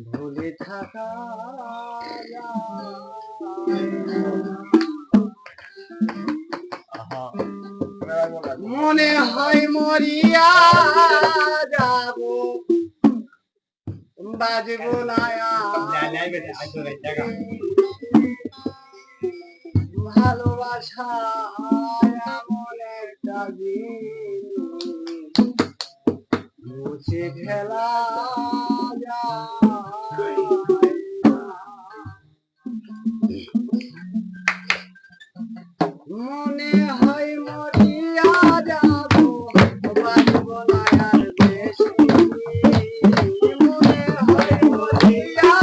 ভুলে থাকা মনে হয় মরিয়া যাব বাজব না ভালোবাসা এমন একটা মুছে ফেলা মনে হয় মরিয়া যাব বাজব না আর বেশি মনে হয় মরিয়া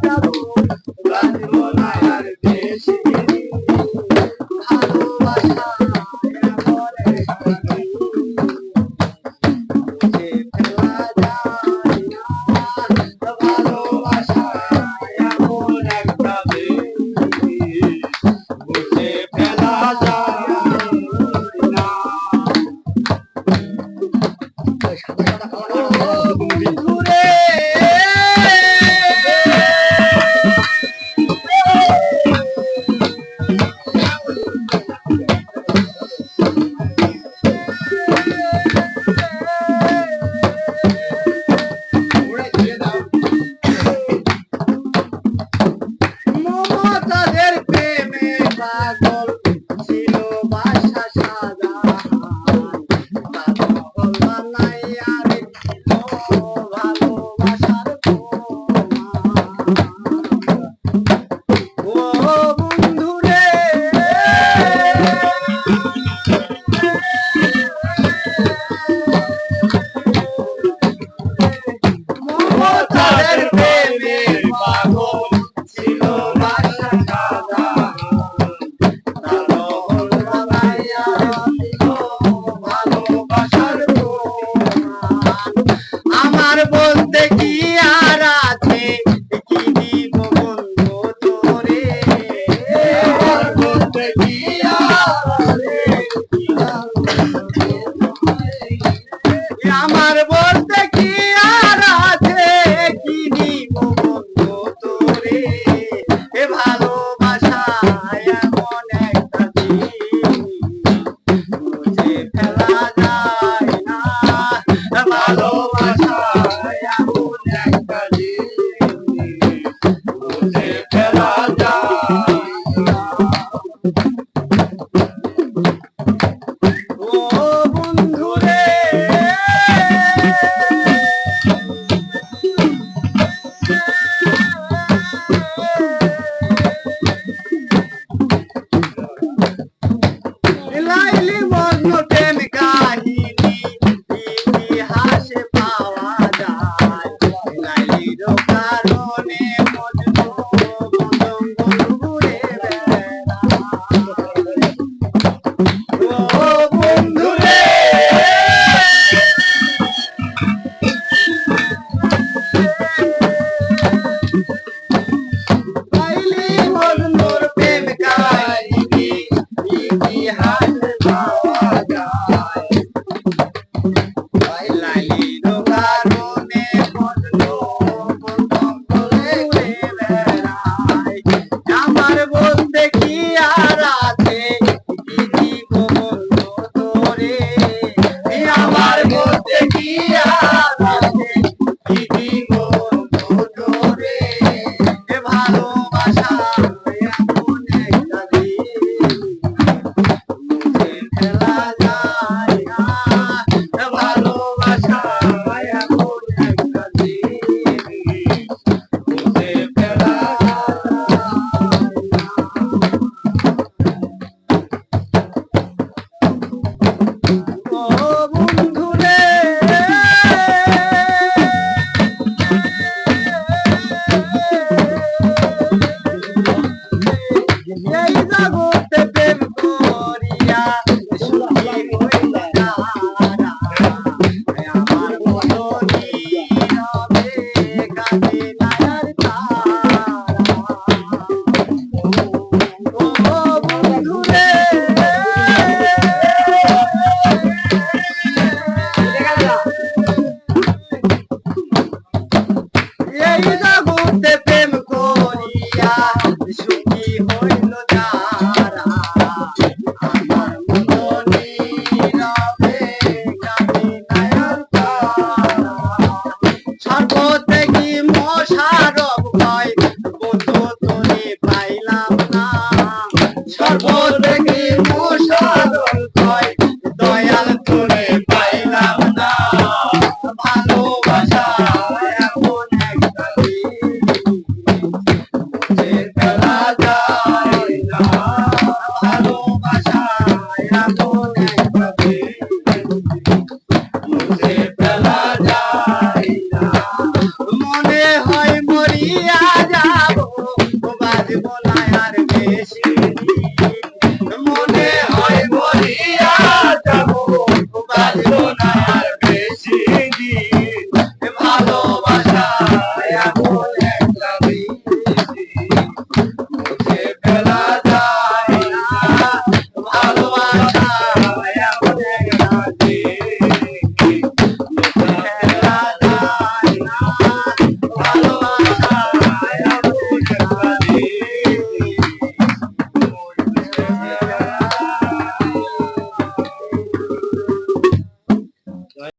যাব বাজব না আর বেশি ভালোবাসা এমন একটা মুছে ফেলা যায় না ভালোবাসা এমন একটা মুছে ফেলা মমতাদের প্রেমে পাগল ছিল বাসা সাজা পাগল বানাইয়া রেখেছিল ভালোবাসার ও বন্ধু রে মমতাদের প্রেমে পাগল ছিল বাসা সাজা পাগল বানাইয়া রেখেছিল ভালোবাসার আমার বলতে কি আর আছে কি দিব বন্ধু তোরে আমার বলতে কি আর আছে আমার বলতে কি আর আছে কি দিব বন্ধু তোরে এ ভালোবাসা এমন একটা মুছে ফেলা যায় না ভালোবাসা এমন একটা মুছে ফেলা যায় না ও বন্ধু রে লাইলি মজনু প্রেম কাহিনী ইতিহাসে পাওয়া যায় লাইলির কারণে মজনু মদঙ্গ ঘুরে বেড়ায় ও বন্ধু রে লাইলি মজনুর প্রেম কাহিনী ইতিহাসে পাওয়া যায় লাইলির কারণে মজনু মদঙ্গ ঘুরে বেড়ায় আমার বলতে কি আর আছে কি দিব বন্ধু তোরে আমার বলতে কি আর আছে কি দিব বন্ধু তোরে এ ভালোবাসা এমন একটা মুছে ফেলা যায় না ভালোবাসা এমন একটা মুছে ফেলা ও বন্ধু রে এই জগতে প্রেম করিয়া সুখী হইল যারা আমার মতো নীরবে কাঁদে না আর তারা মনে